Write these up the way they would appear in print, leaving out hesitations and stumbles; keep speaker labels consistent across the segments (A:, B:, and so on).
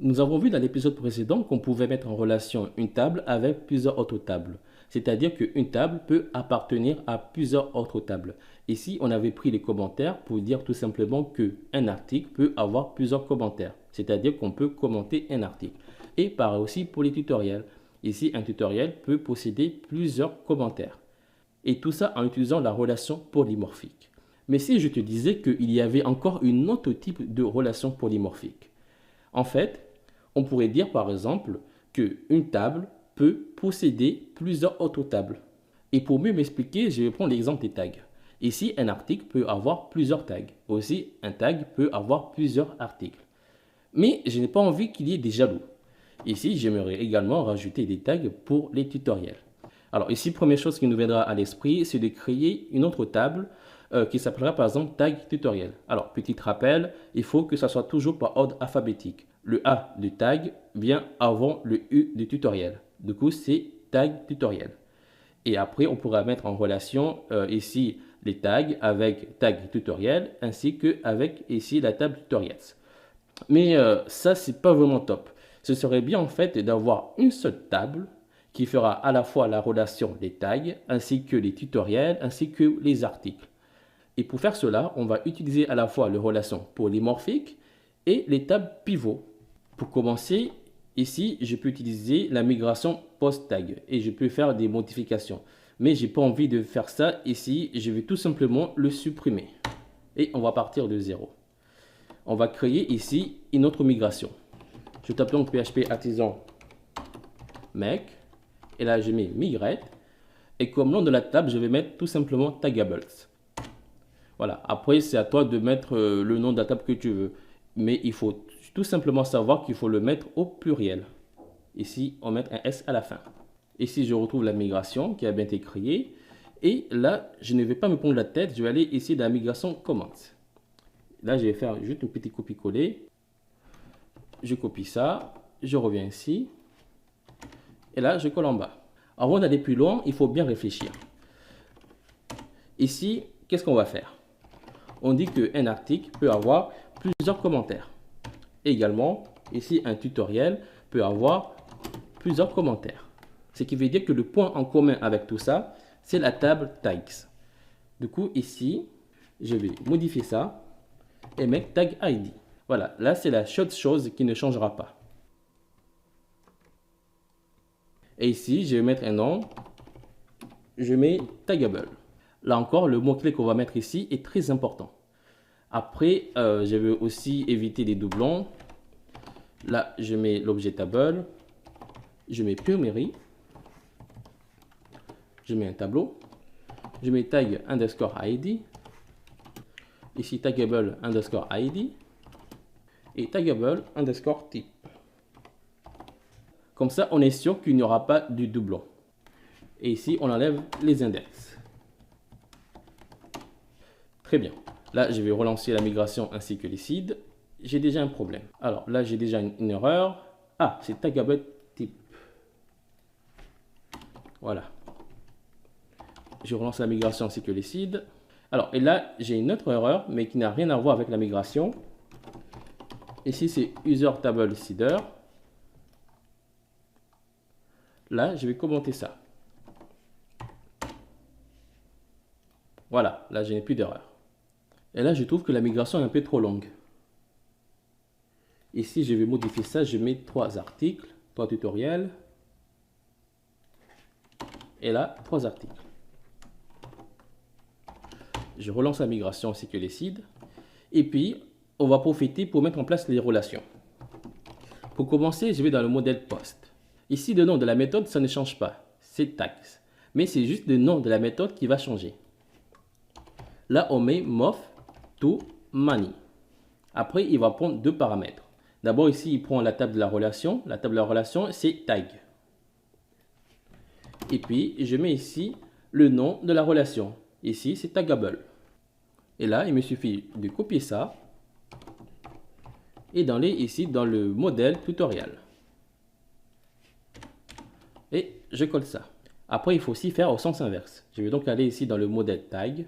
A: Nous avons vu dans l'épisode précédent qu'on pouvait mettre en relation une table avec plusieurs autres tables. C'est-à-dire qu'une table peut appartenir à plusieurs autres tables. Ici, on avait pris les commentaires pour dire tout simplement qu'un article peut avoir plusieurs commentaires. C'est-à-dire qu'on peut commenter un article. Et pareil aussi pour les tutoriels. Ici, un tutoriel peut posséder plusieurs commentaires. Et tout ça en utilisant la relation polymorphique. Mais si je te disais qu'il y avait encore une autre type de relation polymorphique, en fait, on pourrait dire par exemple qu'une table peut posséder plusieurs autres tables. Et pour mieux m'expliquer, je vais prendre l'exemple des tags. Ici, un article peut avoir plusieurs tags. Aussi, un tag peut avoir plusieurs articles. Mais je n'ai pas envie qu'il y ait des jaloux. Ici, j'aimerais également rajouter des tags pour les tutoriels. Alors ici, première chose qui nous viendra à l'esprit, c'est de créer une autre table qui s'appellera par exemple tag tutoriel. Alors, petit rappel, il faut que ça soit toujours par ordre alphabétique. Le A de tag vient avant le U de tutoriel. Du coup, c'est tag tutoriel. Et après, on pourra mettre en relation ici les tags avec tag tutoriel ainsi qu'avec ici la table tutoriels. Mais ça, c'est pas vraiment top. Ce serait bien en fait d'avoir une seule table qui fera à la fois la relation des tags ainsi que les tutoriels ainsi que les articles. Et pour faire cela, on va utiliser à la fois les relations polymorphiques et les tables pivots. Pour commencer, ici, je peux utiliser la migration post-tag et je peux faire des modifications. Mais je n'ai pas envie de faire ça ici, je vais tout simplement le supprimer. Et on va partir de zéro. On va créer ici une autre migration. Je tape donc PHP artisan mec. Et là, je mets migrate. Et comme nom de la table, je vais mettre tout simplement tagables. Voilà. Après, c'est à toi de mettre le nom de la table que tu veux. Mais il faut tout simplement savoir qu'il faut le mettre au pluriel. Ici, on met un S à la fin. Ici, je retrouve la migration qui a bien été créée. Et là, je ne vais pas me prendre la tête. Je vais aller ici dans la migration comments. Là, je vais faire juste une petite copie-coller. Je copie ça. Je reviens ici. Et là, je colle en bas. Avant d'aller plus loin, il faut bien réfléchir. Ici, qu'est-ce qu'on va faire? On dit qu'un article peut avoir plusieurs commentaires. Également, ici, un tutoriel peut avoir plusieurs commentaires. Ce qui veut dire que le point en commun avec tout ça, c'est la table tags. Du coup, ici, je vais modifier ça et mettre tag ID. Voilà, là, c'est la seule chose qui ne changera pas. Et ici, je vais mettre un nom. Je mets tagable. Là encore, le mot-clé qu'on va mettre ici est très important. Après, je vais aussi éviter les doublons. Là, je mets l'objet table. Je mets primary. Je mets un tableau. Je mets tag underscore ID. Ici, tagable underscore ID. Et tagable underscore type. Comme ça, on est sûr qu'il n'y aura pas de doublon. Et ici, on enlève les index. Très bien. Là, je vais relancer la migration ainsi que les seeds. J'ai déjà un problème. Alors là, j'ai déjà une erreur. Ah, c'est tagable type. Voilà. Je relance la migration ainsi que les seeds. Alors, et là, j'ai une autre erreur, mais qui n'a rien à voir avec la migration. Ici, c'est user table seeder. Là, je vais commenter ça. Voilà, là, je n'ai plus d'erreur. Et là, je trouve que la migration est un peu trop longue. Ici, je vais modifier ça. Je mets 3 articles, 3 tutoriels. Et là, 3 articles. Je relance la migration ainsi que les seeds. Et puis, on va profiter pour mettre en place les relations. Pour commencer, je vais dans le modèle post. Ici, le nom de la méthode, ça ne change pas. C'est tags. Mais c'est juste le nom de la méthode qui va changer. Là, on met mof to many. Après, il va prendre 2 paramètres. D'abord, ici, il prend la table de la relation. La table de la relation, c'est tag. Et puis, je mets ici le nom de la relation. Ici, c'est tagable. Et là, il me suffit de copier ça et d'aller ici dans le modèle tutoriel. Et je colle ça. Après, il faut aussi faire au sens inverse. Je vais donc aller ici dans le modèle tag.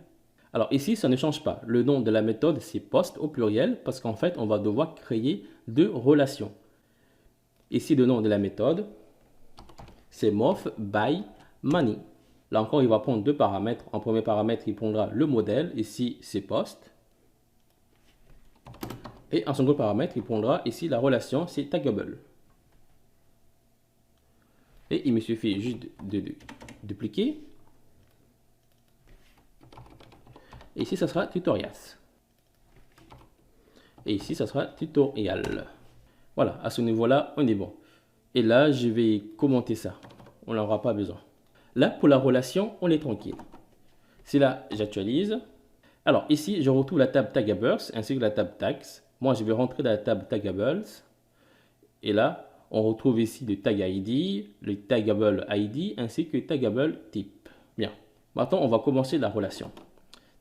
A: Alors ici, ça ne change pas. Le nom de la méthode, c'est post au pluriel parce qu'en fait, on va devoir créer 2 relations. Ici, le nom de la méthode, c'est mof by money. Là encore, il va prendre deux paramètres. En premier paramètre, il prendra le modèle. Ici, c'est post. Et en second paramètre, il prendra ici la relation, c'est taggable. Et il me suffit juste de dupliquer. Et ici, ça sera tutorials. Et ici, ça sera tutorial. Voilà, à ce niveau-là, on est bon. Et là, je vais commenter ça. On n'en aura pas besoin. Là, pour la relation, on est tranquille. C'est là, j'actualise. Alors, ici, je retrouve la table Tagables ainsi que la table Tags. Moi, je vais rentrer dans la table Tagables. Et là, on retrouve ici le Tag ID, le Taggable ID ainsi que le Taggable Type. Bien. Maintenant, on va commencer la relation.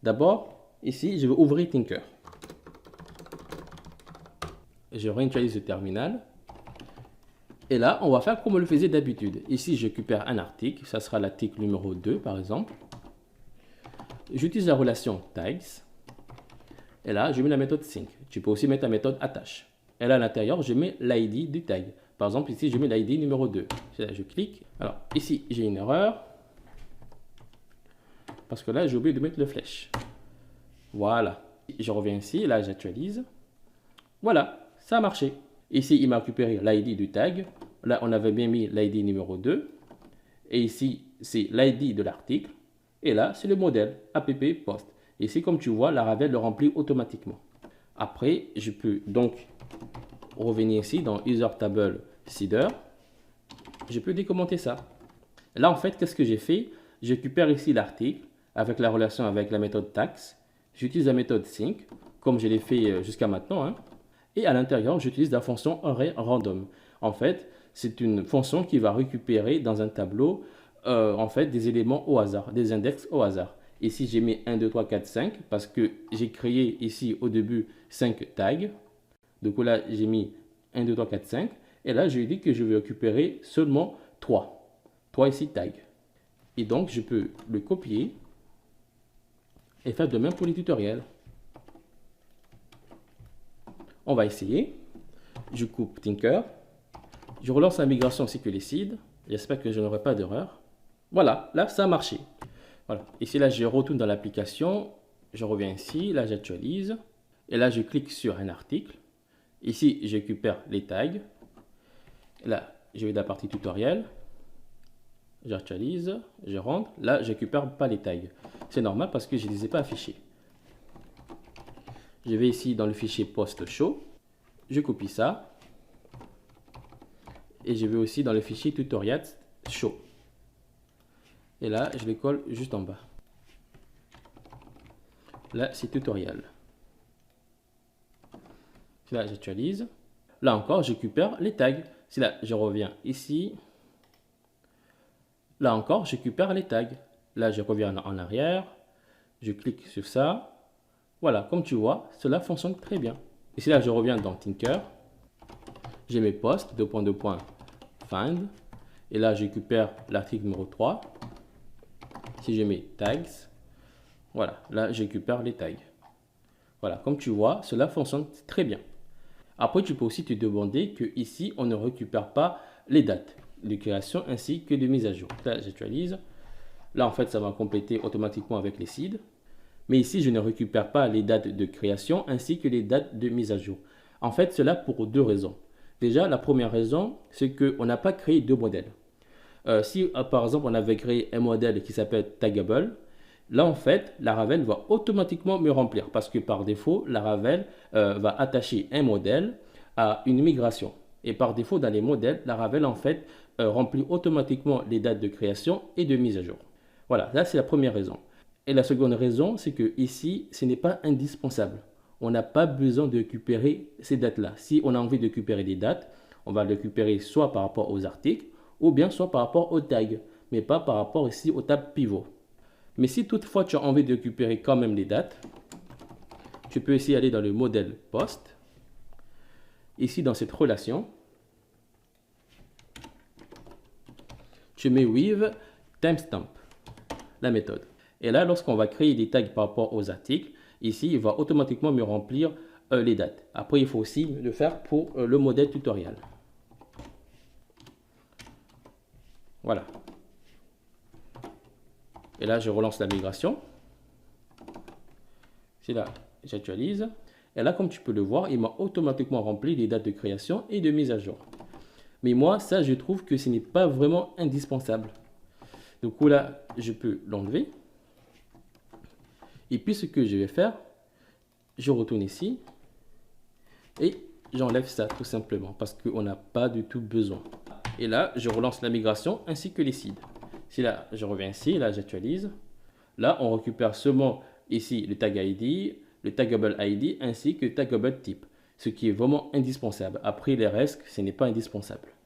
A: D'abord, ici, je vais ouvrir Tinker. Je réinitialise le terminal. Et là, on va faire comme on le faisait d'habitude. Ici, je récupère un article. Ça sera l'article numéro 2, par exemple. J'utilise la relation tags. Et là, je mets la méthode sync. Tu peux aussi mettre la méthode attache. Et là, à l'intérieur, je mets l'ID du tag. Par exemple, ici, je mets l'ID numéro 2. Là, je clique. Alors, ici, j'ai une erreur. Parce que là, j'ai oublié de mettre le flèche. Voilà. Je reviens ici. Là, j'actualise. Voilà, ça a marché. Ici, il m'a récupéré l'ID du tag. Là, on avait bien mis l'ID numéro 2. Et ici, c'est l'ID de l'article. Et là, c'est le modèle app post. Ici, comme tu vois, Laravel le remplit automatiquement. Après, je peux donc revenir ici dans User Table Seeder. Je peux décommenter ça. Là, en fait, qu'est-ce que j'ai fait? Je récupère ici l'article avec la relation avec la méthode tags. J'utilise la méthode sync, comme je l'ai fait jusqu'à maintenant. Et à l'intérieur, j'utilise la fonction array random. En fait, c'est une fonction qui va récupérer dans un tableau en fait, des éléments au hasard, des index au hasard. Ici, j'ai mis 1, 2, 3, 4, 5 parce que j'ai créé ici au début 5 tags. Donc là, j'ai mis 1, 2, 3, 4, 5. Et là, je lui dis que je vais récupérer seulement 3. 3 ici tags. Et donc, je peux le copier et faire de même pour les tutoriels. On va essayer. Je coupe Tinker. Je relance la migration séculicide. J'espère que je n'aurai pas d'erreur. Voilà, là, ça a marché. Voilà. Ici, là, je retourne dans l'application. Je reviens ici. Là, j'actualise. Et là, je clique sur un article. Ici, je récupère les tags. Et là, je vais dans la partie tutoriel. J'actualise. Je rentre. Là, je ne récupère pas les tags. C'est normal parce que je ne les ai pas affichés. Je vais ici dans le fichier post show. Je copie ça. Et je vais aussi dans le fichier tutorial show. Et là, je le colle juste en bas. Là, c'est tutoriel. Là, j'actualise. Là encore, je récupère les tags. C'est là, je reviens ici. Là encore, je récupère les tags. Là, je reviens en arrière. Je clique sur ça. Voilà, comme tu vois, cela fonctionne très bien. Ici, là, je reviens dans Tinker. J'ai mes posts, find. Et là, je récupère l'article numéro 3. Si je mets tags, voilà, là, je récupère les tags. Voilà, comme tu vois, cela fonctionne très bien. Après, tu peux aussi te demander que ici, on ne récupère pas les dates de création ainsi que de mise à jour. Là, j'actualise. Là, en fait, ça va compléter automatiquement avec les seeds. Mais ici, je ne récupère pas les dates de création ainsi que les dates de mise à jour. En fait, cela pour deux raisons. Déjà, la première raison, c'est qu'on n'a pas créé deux modèles. Si, par exemple, on avait créé un modèle qui s'appelle Taggable, là, en fait, Laravel va automatiquement me remplir parce que par défaut, Laravel va attacher un modèle à une migration. Et par défaut, dans les modèles, Laravel, en fait, remplit automatiquement les dates de création et de mise à jour. Voilà, là, c'est la première raison. Et la seconde raison, c'est que ici, ce n'est pas indispensable. On n'a pas besoin de récupérer ces dates-là. Si on a envie de récupérer des dates, on va les récupérer soit par rapport aux articles, ou bien soit par rapport aux tags, mais pas par rapport ici aux tables pivot. Mais si toutefois tu as envie de récupérer quand même les dates, tu peux ici aller dans le modèle post. Ici, dans cette relation, tu mets with timestamp, la méthode. Et là, lorsqu'on va créer des tags par rapport aux articles, ici, il va automatiquement me remplir les dates. Après, il faut aussi le faire pour le modèle tutoriel. Voilà. Et là, je relance la migration. C'est là, j'actualise. Et là, comme tu peux le voir, il m'a automatiquement rempli les dates de création et de mise à jour. Mais moi, ça, je trouve que ce n'est pas vraiment indispensable. Du coup, là, je peux l'enlever. Et puis, ce que je vais faire, je retourne ici. Et j'enlève ça tout simplement parce qu'on n'a pas du tout besoin. Et là, je relance la migration ainsi que les seeds. Si là, je reviens ici, là, j'actualise. Là, on récupère seulement ici le tag ID, le taggable ID ainsi que le taggable type, ce qui est vraiment indispensable. Après, les restes, ce n'est pas indispensable.